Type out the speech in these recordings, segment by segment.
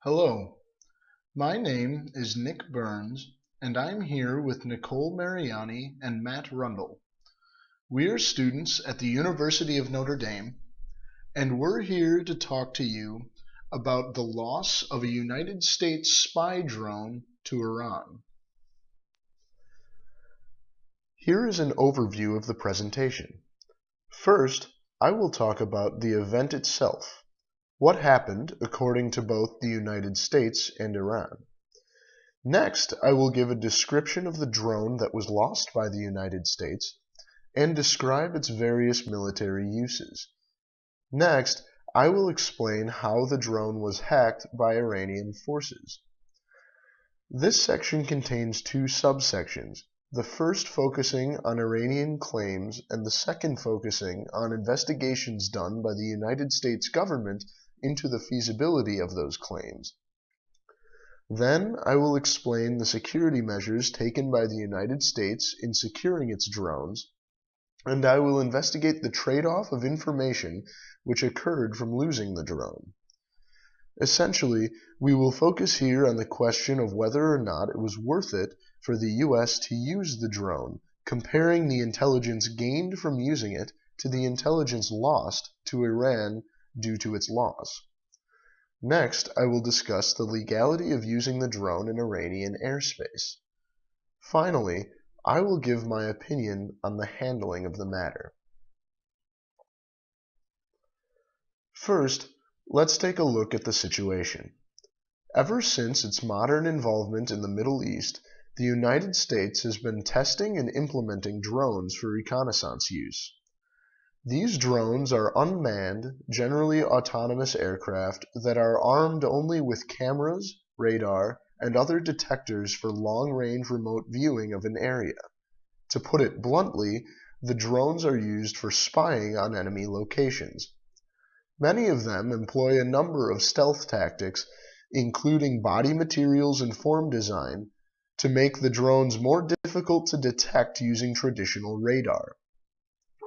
Hello, my name is Nick Burns, and I'm here with Nicole Mariani and Matt Rundle. We are students at the University of Notre Dame, and we're here to talk to you about the loss of a United States spy drone to Iran. Here is an overview of the presentation. First, I will talk about the event itself. What happened according to both the United States and Iran? Next, I will give a description of the drone that was lost by the United States and describe its various military uses. Next, I will explain how the drone was hacked by Iranian forces. This section contains two subsections, the first focusing on Iranian claims and the second focusing on investigations done by the United States government into the feasibility of those claims. Then I will explain the security measures taken by the United States in securing its drones, and I will investigate the trade-off of information which occurred from losing the drone. Essentially, we will focus here on the question of whether or not it was worth it for the US to use the drone, comparing the intelligence gained from using it to the intelligence lost to Iran due to its loss. Next, I will discuss the legality of using the drone in Iranian airspace. Finally, I will give my opinion on the handling of the matter. First, let's take a look at the situation. Ever since its modern involvement in the Middle East, the United States has been testing and implementing drones for reconnaissance use. These drones are unmanned, generally autonomous aircraft that are armed only with cameras, radar, and other detectors for long-range remote viewing of an area. To put it bluntly, the drones are used for spying on enemy locations. Many of them employ a number of stealth tactics, including body materials and form design, to make the drones more difficult to detect using traditional radar.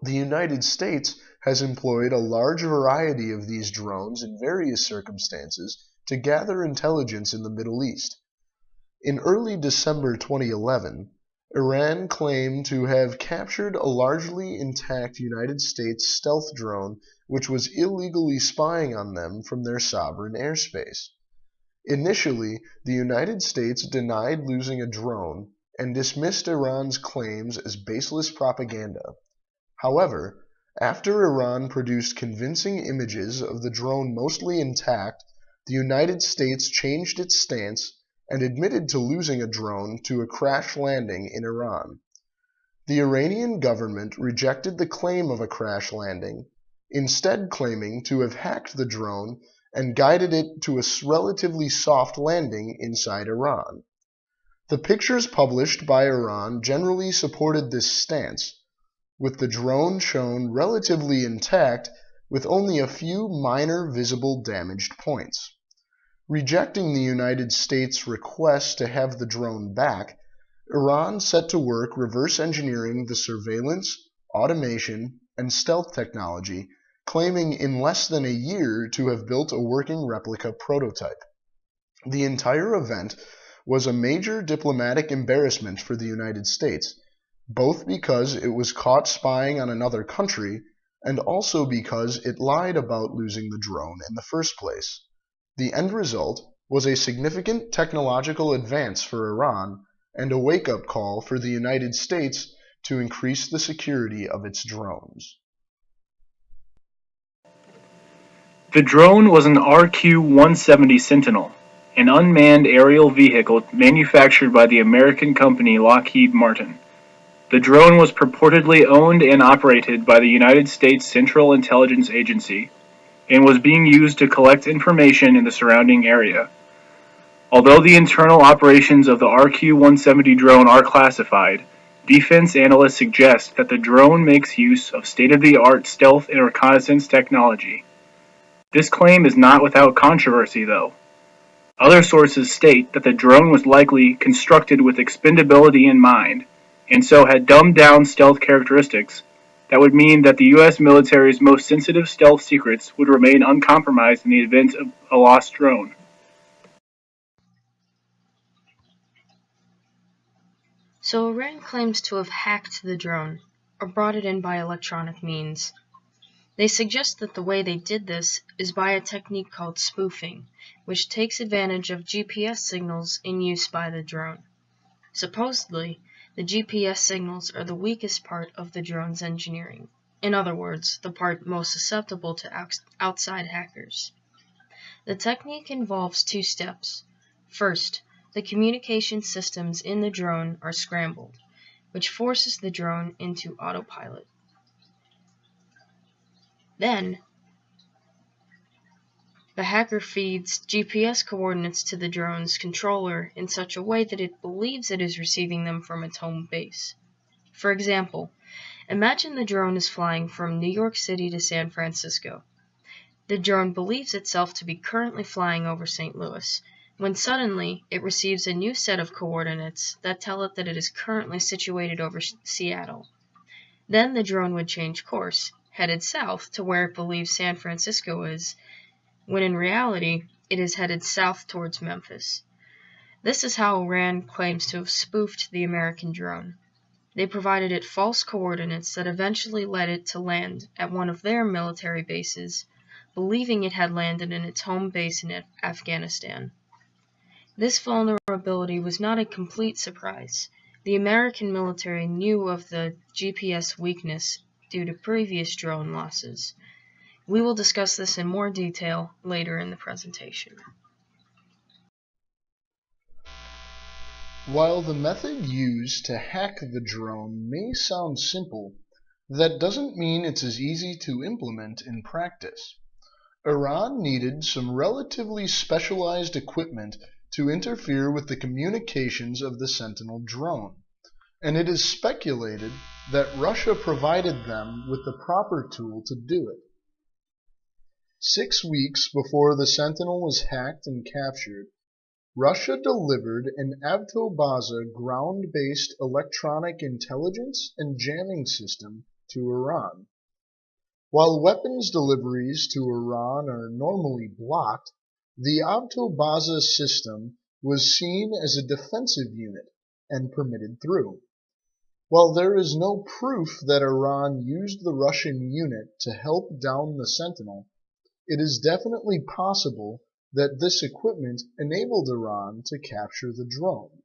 The United States has employed a large variety of these drones in various circumstances to gather intelligence in the Middle East. In early December 2011, Iran claimed to have captured a largely intact United States stealth drone which was illegally spying on them from their sovereign airspace. Initially, the United States denied losing a drone and dismissed Iran's claims as baseless propaganda. However, after Iran produced convincing images of the drone mostly intact, the United States changed its stance and admitted to losing a drone to a crash landing in Iran. The Iranian government rejected the claim of a crash landing, instead claiming to have hacked the drone and guided it to a relatively soft landing inside Iran. The pictures published by Iran generally supported this stance, with the drone shown relatively intact with only a few minor visible damaged points. Rejecting the United States' request to have the drone back, Iran set to work reverse engineering the surveillance, automation, and stealth technology, claiming in less than a year to have built a working replica prototype. The entire event was a major diplomatic embarrassment for the United States, both because it was caught spying on another country and also because it lied about losing the drone in the first place. The end result was a significant technological advance for Iran and a wake-up call for the United States to increase the security of its drones. The drone was an RQ-170 Sentinel, an unmanned aerial vehicle manufactured by the American company Lockheed Martin. The drone was purportedly owned and operated by the United States Central Intelligence Agency and was being used to collect information in the surrounding area. Although the internal operations of the RQ-170 drone are classified, defense analysts suggest that the drone makes use of state-of-the-art stealth and reconnaissance technology. This claim is not without controversy, though. Other sources state that the drone was likely constructed with expendability in mind, and so had dumbed-down stealth characteristics that would mean that the U.S. military's most sensitive stealth secrets would remain uncompromised in the event of a lost drone. So Iran claims to have hacked the drone, or brought it in by electronic means. They suggest that the way they did this is by a technique called spoofing, which takes advantage of GPS signals in use by the drone. Supposedly, the GPS signals are the weakest part of the drone's engineering. In other words, the part most susceptible to outside hackers. The technique involves two steps. First, the communication systems in the drone are scrambled, which forces the drone into autopilot. Then, the hacker feeds GPS coordinates to the drone's controller in such a way that it believes it is receiving them from its home base. For example, imagine the drone is flying from New York City to San Francisco. The drone believes itself to be currently flying over St. Louis, when suddenly it receives a new set of coordinates that tell it that it is currently situated over Seattle. Then the drone would change course, headed south to where it believes San Francisco is, when in reality it is headed south towards Memphis. This is how Iran claims to have spoofed the American drone. They provided it false coordinates that eventually led it to land at one of their military bases, believing it had landed in its home base in Afghanistan. This vulnerability was not a complete surprise. The American military knew of the GPS weakness due to previous drone losses. We will discuss this in more detail later in the presentation. While the method used to hack the drone may sound simple, that doesn't mean it's as easy to implement in practice. Iran needed some relatively specialized equipment to interfere with the communications of the Sentinel drone, and it is speculated that Russia provided them with the proper tool to do it. 6 weeks before the Sentinel was hacked and captured, Russia delivered an Avtobaza ground-based electronic intelligence and jamming system to Iran. While weapons deliveries to Iran are normally blocked, the Avtobaza system was seen as a defensive unit and permitted through. While there is no proof that Iran used the Russian unit to help down the Sentinel, it is definitely possible that this equipment enabled Iran to capture the drone.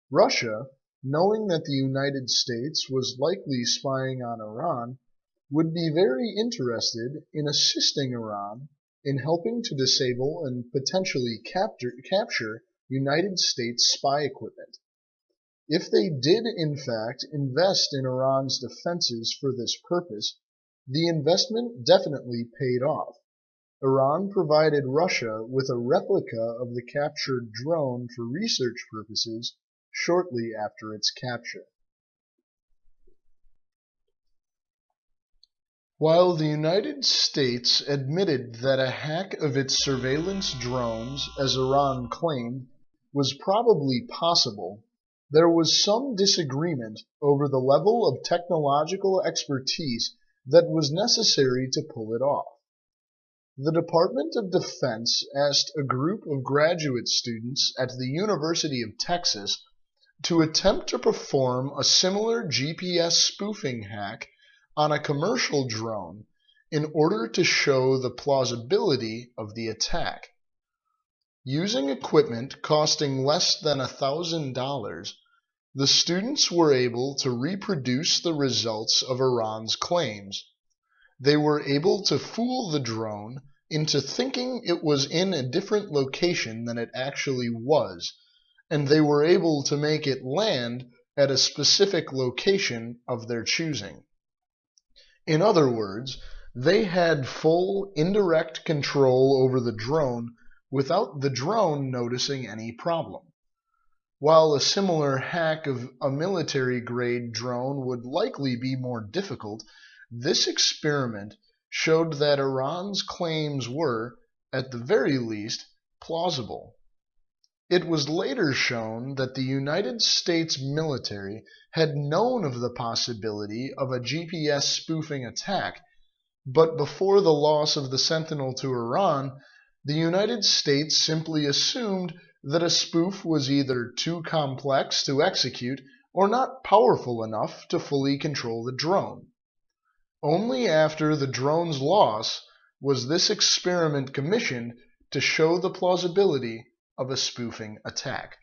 Russia, knowing that the United States was likely spying on Iran, would be very interested in assisting Iran in helping to disable and potentially capture United States spy equipment. If they did in fact invest in Iran's defenses for this purpose, the investment definitely paid off. Iran provided Russia with a replica of the captured drone for research purposes shortly after its capture. While the United States admitted that a hack of its surveillance drones, as Iran claimed, was probably possible, there was some disagreement over the level of technological expertise that was necessary to pull it off. The Department of Defense asked a group of graduate students at the University of Texas to attempt to perform a similar GPS spoofing hack on a commercial drone in order to show the plausibility of the attack. Using equipment costing less than $1,000, the students were able to reproduce the results of Iran's claims. They were able to fool the drone into thinking it was in a different location than it actually was, and they were able to make it land at a specific location of their choosing. In other words, they had full indirect control over the drone without the drone noticing any problem. While a similar hack of a military-grade drone would likely be more difficult, this experiment showed that Iran's claims were, at the very least, plausible. It was later shown that the United States military had known of the possibility of a GPS spoofing attack, but before the loss of the Sentinel to Iran, the United States simply assumed that a spoof was either too complex to execute or not powerful enough to fully control the drone. Only after the drone's loss was this experiment commissioned to show the plausibility of a spoofing attack.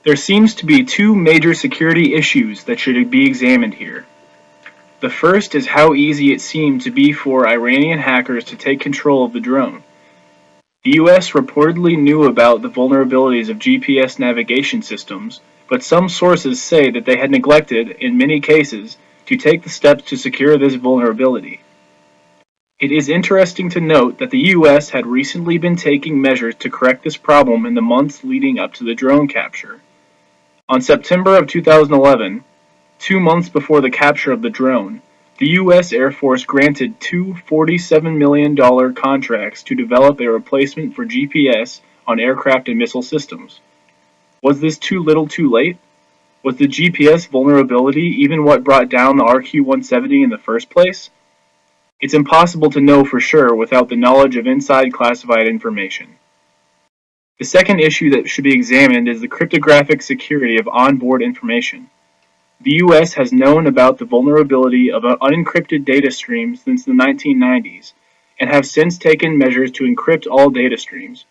There seems to be two major security issues that should be examined here. The first is how easy it seemed to be for Iranian hackers to take control of the drone. The US reportedly knew about the vulnerabilities of GPS navigation systems, but some sources say that they had neglected, in many cases, to take the steps to secure this vulnerability. It is interesting to note that the US had recently been taking measures to correct this problem in the months leading up to the drone capture. On September of 2011, 2 months before the capture of the drone, the U.S. Air Force granted two $47 million contracts to develop a replacement for GPS on aircraft and missile systems. Was this too little too late? Was the GPS vulnerability even what brought down the RQ-170 in the first place? It's impossible to know for sure without the knowledge of inside classified information. The second issue that should be examined is the cryptographic security of onboard information. The US has known about the vulnerability of unencrypted data streams since the 1990s, and have since taken measures to encrypt all data streams.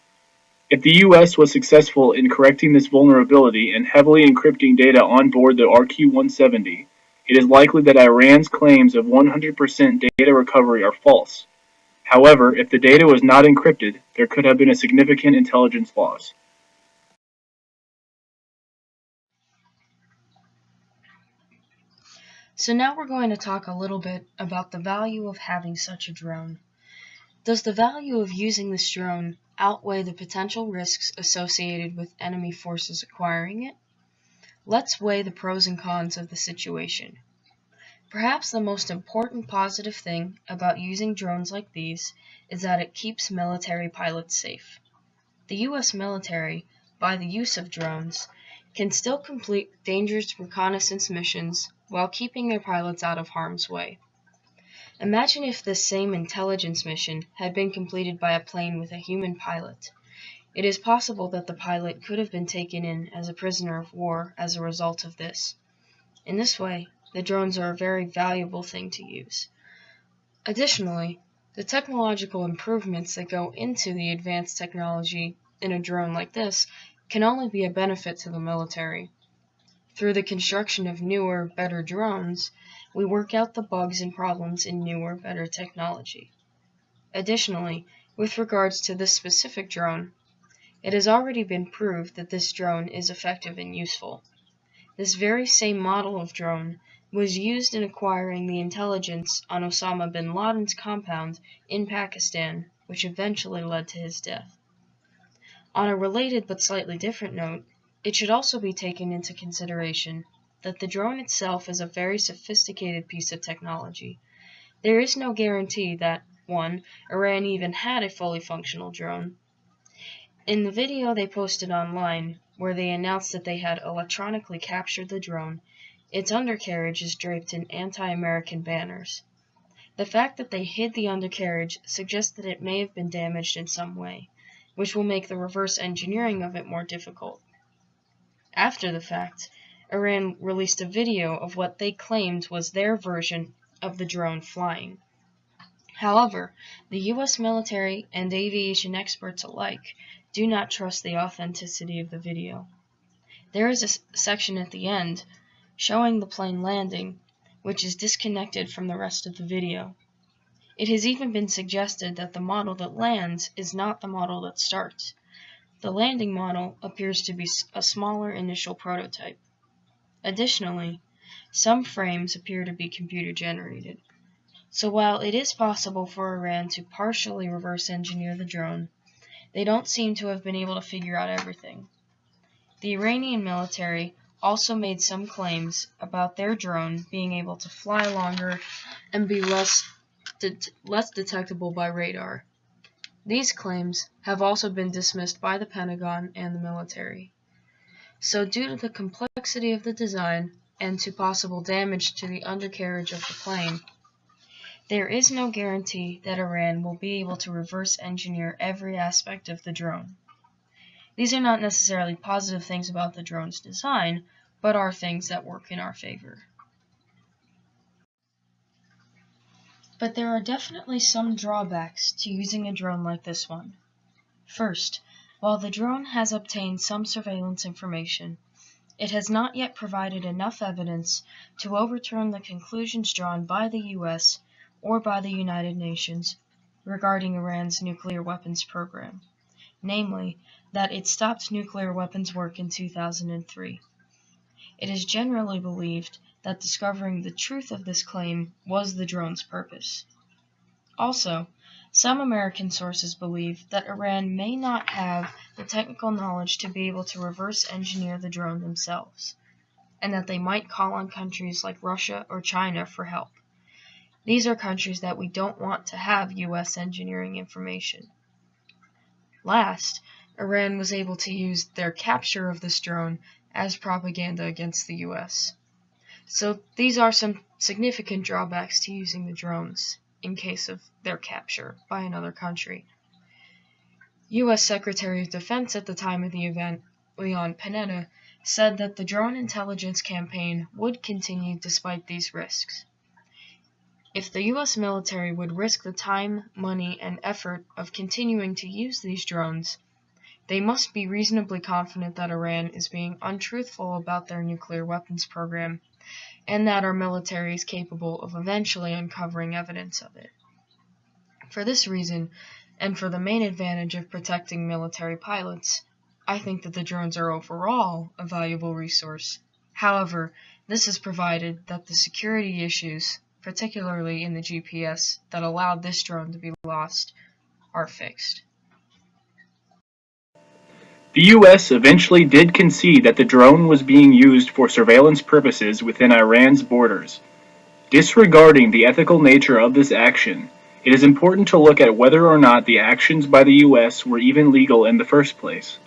If the US was successful in correcting this vulnerability and heavily encrypting data on board the RQ-170, it is likely that Iran's claims of 100% data recovery are false. However, if the data was not encrypted, there could have been a significant intelligence loss. So now we're going to talk a little bit about the value of having such a drone. Does the value of using this drone outweigh the potential risks associated with enemy forces acquiring it? Let's weigh the pros and cons of the situation. Perhaps the most important positive thing about using drones like these is that it keeps military pilots safe. The US military, by the use of drones, can still complete dangerous reconnaissance missions while keeping their pilots out of harm's way. Imagine if this same intelligence mission had been completed by a plane with a human pilot. It is possible that the pilot could have been taken in as a prisoner of war as a result of this. In this way, the drones are a very valuable thing to use. Additionally, the technological improvements that go into the advanced technology in a drone like this can only be a benefit to the military. Through the construction of newer, better drones, we work out the bugs and problems in newer, better technology. Additionally, with regards to this specific drone, it has already been proved that this drone is effective and useful. This very same model of drone was used in acquiring the intelligence on Osama bin Laden's compound in Pakistan, which eventually led to his death. On a related but slightly different note, it should also be taken into consideration that the drone itself is a very sophisticated piece of technology. There is no guarantee that, 1. Iran even had a fully functional drone. In the video they posted online, where they announced that they had electronically captured the drone, its undercarriage is draped in anti-American banners. The fact that they hid the undercarriage suggests that it may have been damaged in some way, which will make the reverse engineering of it more difficult. After the fact, Iran released a video of what they claimed was their version of the drone flying. However, the US military and aviation experts alike do not trust the authenticity of the video. There is a section at the end showing the plane landing, which is disconnected from the rest of the video. It has even been suggested that the model that lands is not the model that starts. The landing model appears to be a smaller initial prototype. Additionally, some frames appear to be computer generated. So while it is possible for Iran to partially reverse engineer the drone, they don't seem to have been able to figure out everything. The Iranian military also made some claims about their drone being able to fly longer and be less detectable by radar. These claims have also been dismissed by the Pentagon and the military. So due to the complexity of the design and to possible damage to the undercarriage of the plane, there is no guarantee that Iran will be able to reverse engineer every aspect of the drone. These are not necessarily positive things about the drone's design, but are things that work in our favor. But there are definitely some drawbacks to using a drone like this one. First, while the drone has obtained some surveillance information, it has not yet provided enough evidence to overturn the conclusions drawn by the US or by the United Nations regarding Iran's nuclear weapons program, namely, that it stopped nuclear weapons work in 2003. It is generally believed that discovering the truth of this claim was the drone's purpose. Also, some American sources believe that Iran may not have the technical knowledge to be able to reverse engineer the drone themselves, and that they might call on countries like Russia or China for help. These are countries that we don't want to have US engineering information. Last, Iran was able to use their capture of this drone as propaganda against the US. So these are some significant drawbacks to using the drones in case of their capture by another country. US Secretary of Defense at the time of the event, Leon Panetta, said that the drone intelligence campaign would continue despite these risks. If the US military would risk the time, money, and effort of continuing to use these drones, they must be reasonably confident that Iran is being untruthful about their nuclear weapons program, and that our military is capable of eventually uncovering evidence of it. For this reason, and for the main advantage of protecting military pilots, I think that the drones are overall a valuable resource. However, this is provided that the security issues, particularly in the GPS, that allowed this drone to be lost, are fixed. The US eventually did concede that the drone was being used for surveillance purposes within Iran's borders. Disregarding the ethical nature of this action, it is important to look at whether or not the actions by the US were even legal in the first place.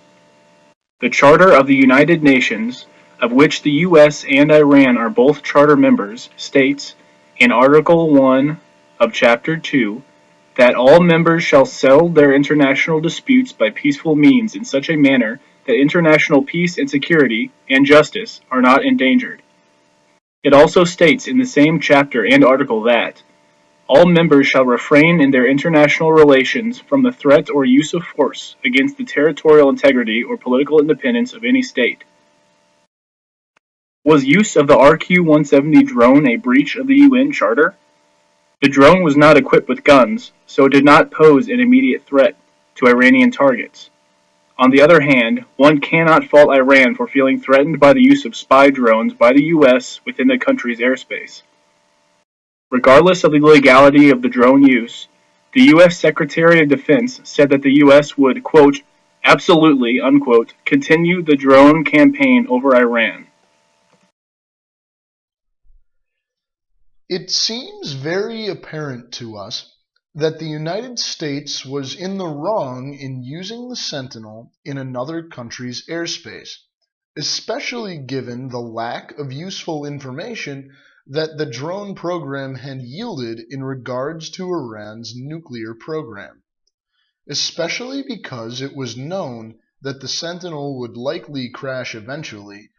The Charter of the United Nations, of which the US and Iran are both charter members, states, in Article 1 of Chapter 2, that all members shall settle their international disputes by peaceful means in such a manner that international peace and security and justice are not endangered. It also states in the same chapter and article that all members shall refrain in their international relations from the threat or use of force against the territorial integrity or political independence of any state. Was use of the RQ-170 drone a breach of the UN Charter? The drone was not equipped with guns, so it did not pose an immediate threat to Iranian targets. On the other hand, one cannot fault Iran for feeling threatened by the use of spy drones by the US within the country's airspace. Regardless of the legality of the drone use, the US Secretary of Defense said that the US would, quote, absolutely, unquote, continue the drone campaign over Iran. It seems very apparent to us that the United States was in the wrong in using the Sentinel in another country's airspace, especially given the lack of useful information that the drone program had yielded in regards to Iran's nuclear program, especially because it was known that the Sentinel would likely crash eventually,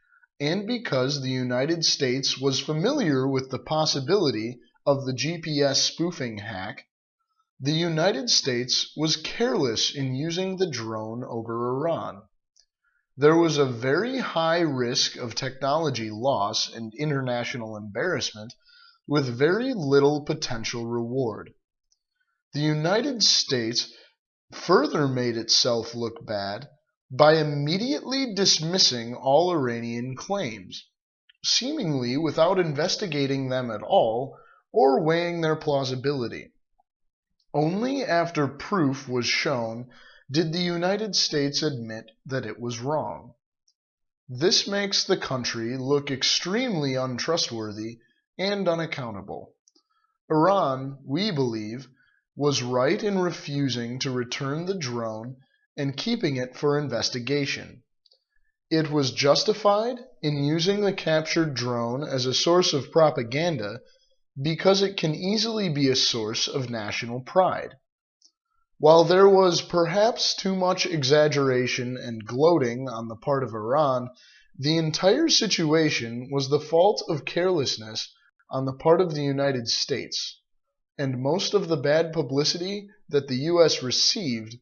and because the United States was familiar with the possibility of the GPS spoofing hack. The United States was careless in using the drone over Iran. There was a very high risk of technology loss and international embarrassment with very little potential reward. The United States further made itself look bad by immediately dismissing all Iranian claims, seemingly without investigating them at all or weighing their plausibility. Only after proof was shown did the United States admit that it was wrong. This makes the country look extremely untrustworthy and unaccountable. Iran, we believe, was right in refusing to return the drone and keeping it for investigation. It was justified in using the captured drone as a source of propaganda because it can easily be a source of national pride. While there was perhaps too much exaggeration and gloating on the part of Iran, the entire situation was the fault of carelessness on the part of the United States, and most of the bad publicity that the U.S. received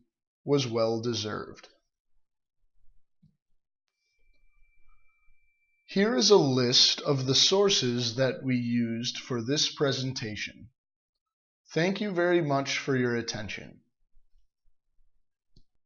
was well deserved. Here is a list of the sources that we used for this presentation. Thank you very much for your attention.